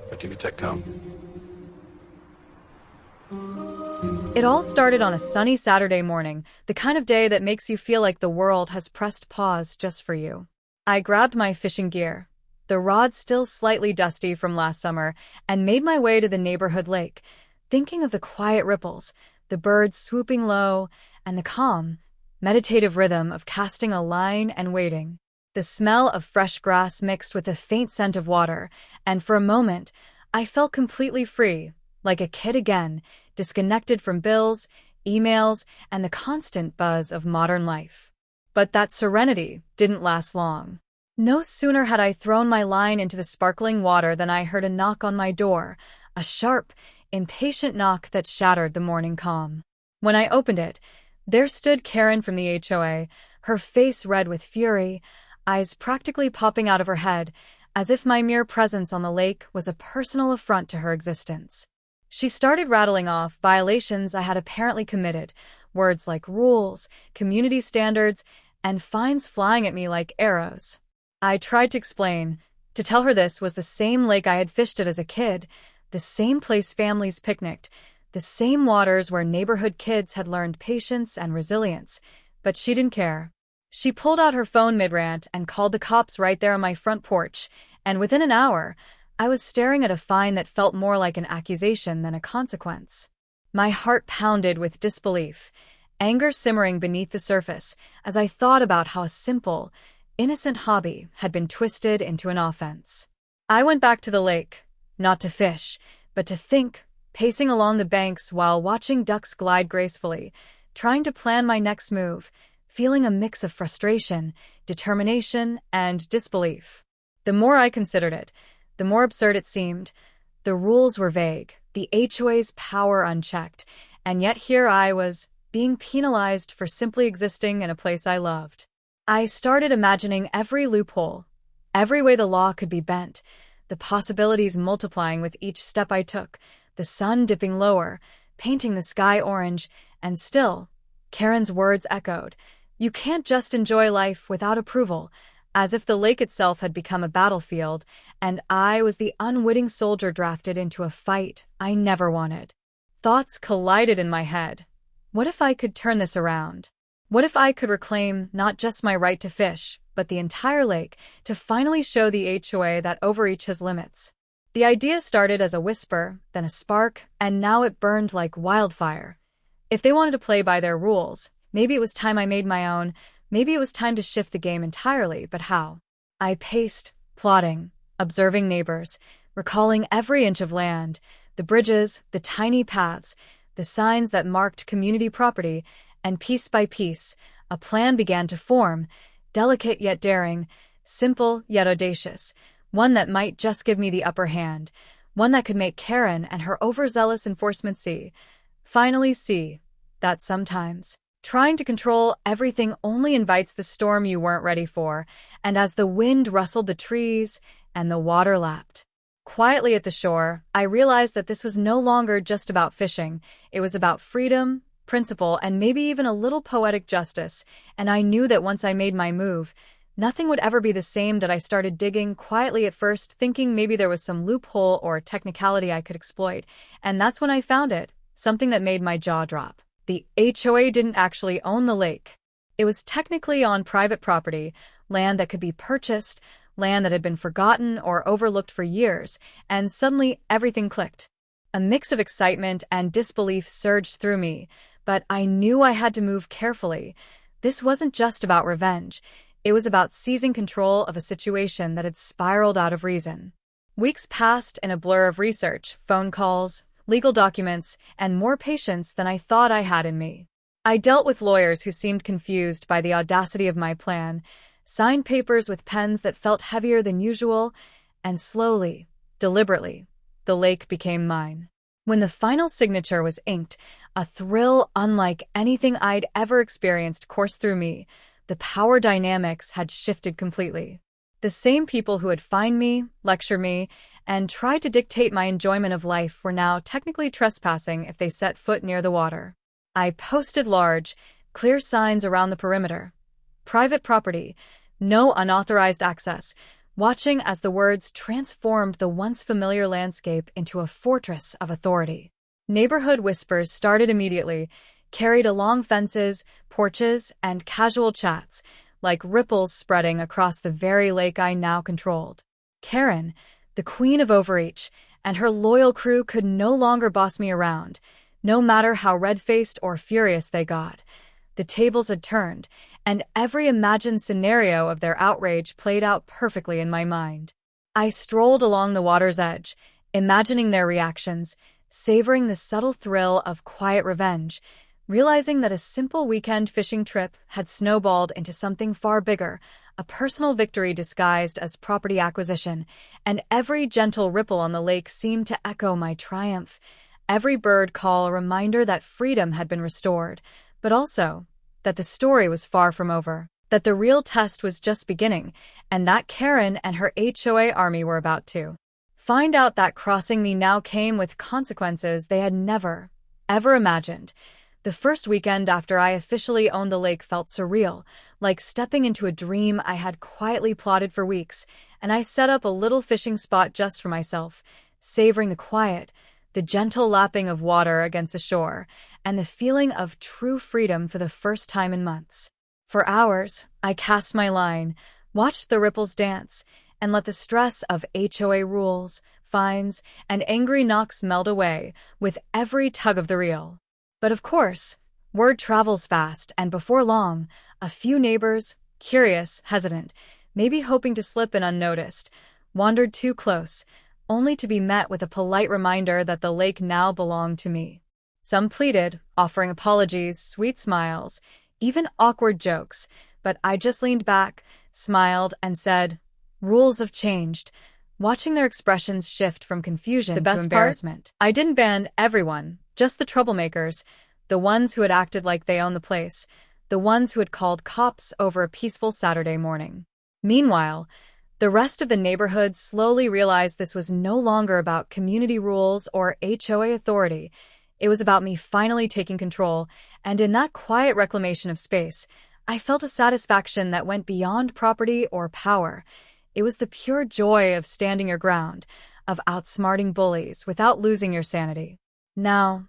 What did you take home? It all started on a sunny Saturday morning, the kind of day that makes you feel like the world has pressed pause just for you. I grabbed my fishing gear, the rod still slightly dusty from last summer, and made my way to the neighborhood lake, thinking of the quiet ripples, the birds swooping low, and the calm, meditative rhythm of casting a line and waiting. The smell of fresh grass mixed with the faint scent of water, and for a moment, I felt completely free, like a kid again, disconnected from bills, emails, and the constant buzz of modern life. But that serenity didn't last long. No sooner had I thrown my line into the sparkling water than I heard a knock on my door, a sharp, impatient knock that shattered the morning calm. When I opened it, there stood Karen from the HOA, her face red with fury, eyes practically popping out of her head, as if my mere presence on the lake was a personal affront to her existence. She started rattling off violations I had apparently committed, words like rules, community standards, and fines flying at me like arrows. I tried to explain, to tell her this was the same lake I had fished at as a kid, the same place families picnicked, the same waters where neighborhood kids had learned patience and resilience, but she didn't care. She pulled out her phone mid-rant and called the cops right there on my front porch, and within an hour, I was staring at a fine that felt more like an accusation than a consequence. My heart pounded with disbelief, anger simmering beneath the surface as I thought about how a simple, innocent hobby had been twisted into an offense. I went back to the lake, not to fish, but to think, pacing along the banks while watching ducks glide gracefully, trying to plan my next move, feeling a mix of frustration, determination, and disbelief. The more I considered it, the more absurd it seemed. The rules were vague, the HOA's power unchecked, and yet here I was, being penalized for simply existing in a place I loved. I started imagining every loophole, every way the law could be bent, the possibilities multiplying with each step I took, the sun dipping lower, painting the sky orange, and still, Karen's words echoed, "You can't just enjoy life without approval," as if the lake itself had become a battlefield, and I was the unwitting soldier drafted into a fight I never wanted. Thoughts collided in my head. What if I could turn this around? What if I could reclaim not just my right to fish, but the entire lake, to finally show the HOA that overreach has limits? The idea started as a whisper, then a spark, and now it burned like wildfire. If they wanted to play by their rules, maybe it was time I made my own. Maybe it was time to shift the game entirely, but how? I paced, plotting, observing neighbors, recalling every inch of land, the bridges, the tiny paths, the signs that marked community property, and piece by piece, a plan began to form, delicate yet daring, simple yet audacious, one that might just give me the upper hand, one that could make Karen and her overzealous enforcement finally see, that sometimes trying to control everything only invites the storm you weren't ready for, and as the wind rustled the trees and the water lapped quietly at the shore, I realized that this was no longer just about fishing. It was about freedom, principle, and maybe even a little poetic justice, and I knew that once I made my move, nothing would ever be the same. That I started digging quietly at first, thinking maybe there was some loophole or technicality I could exploit, and that's when I found it, something that made my jaw drop. The HOA didn't actually own the lake. It was technically on private property, land that could be purchased, land that had been forgotten or overlooked for years, and suddenly everything clicked. A mix of excitement and disbelief surged through me, but I knew I had to move carefully. This wasn't just about revenge. It was about seizing control of a situation that had spiraled out of reason. Weeks passed in a blur of research, phone calls, legal documents, and more patience than I thought I had in me. I dealt with lawyers who seemed confused by the audacity of my plan, signed papers with pens that felt heavier than usual, and slowly, deliberately, the lake became mine. When the final signature was inked, a thrill unlike anything I'd ever experienced coursed through me. The power dynamics had shifted completely. The same people who had fined me, lectured me, and tried to dictate my enjoyment of life were now technically trespassing if they set foot near the water. I posted large, clear signs around the perimeter. Private property, no unauthorized access, watching as the words transformed the once familiar landscape into a fortress of authority. Neighborhood whispers started immediately, carried along fences, porches, and casual chats, like ripples spreading across the very lake I now controlled. Karen, the queen of overreach, and her loyal crew could no longer boss me around, no matter how red-faced or furious they got. The tables had turned, and every imagined scenario of their outrage played out perfectly in my mind. I strolled along the water's edge, imagining their reactions, savoring the subtle thrill of quiet revenge, realizing that a simple weekend fishing trip had snowballed into something far bigger, a personal victory disguised as property acquisition, and every gentle ripple on the lake seemed to echo my triumph. Every bird call a reminder that freedom had been restored, but also that the story was far from over, that the real test was just beginning, and that Karen and her HOA army were about to find out that crossing me now came with consequences they had never, ever imagined. The first weekend after I officially owned the lake felt surreal, like stepping into a dream I had quietly plotted for weeks, and I set up a little fishing spot just for myself, savoring the quiet, the gentle lapping of water against the shore, and the feeling of true freedom for the first time in months. For hours, I cast my line, watched the ripples dance, and let the stress of HOA rules, fines, and angry knocks melt away with every tug of the reel. But of course, word travels fast, and before long, a few neighbors, curious, hesitant, maybe hoping to slip in unnoticed, wandered too close, only to be met with a polite reminder that the lake now belonged to me. Some pleaded, offering apologies, sweet smiles, even awkward jokes, but I just leaned back, smiled, and said, "Rules have changed," watching their expressions shift from confusion to embarrassment. I didn't ban everyone, just the troublemakers, the ones who had acted like they owned the place, the ones who had called cops over a peaceful Saturday morning. Meanwhile, the rest of the neighborhood slowly realized this was no longer about community rules or HOA authority. It was about me finally taking control, and in that quiet reclamation of space, I felt a satisfaction that went beyond property or power. It was the pure joy of standing your ground, of outsmarting bullies without losing your sanity. Now,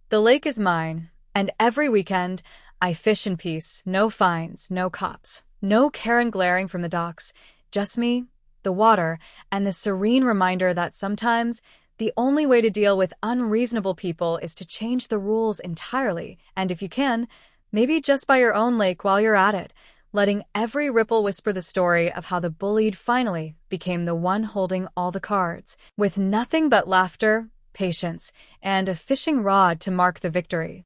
the lake is mine, and every weekend, I fish in peace, no fines, no cops, no Karen glaring from the docks, just me, the water, and the serene reminder that sometimes the only way to deal with unreasonable people is to change the rules entirely, and if you can, maybe just by your own lake while you're at it, letting every ripple whisper the story of how the bullied finally became the one holding all the cards, with nothing but laughter, patience, and a fishing rod to mark the victory.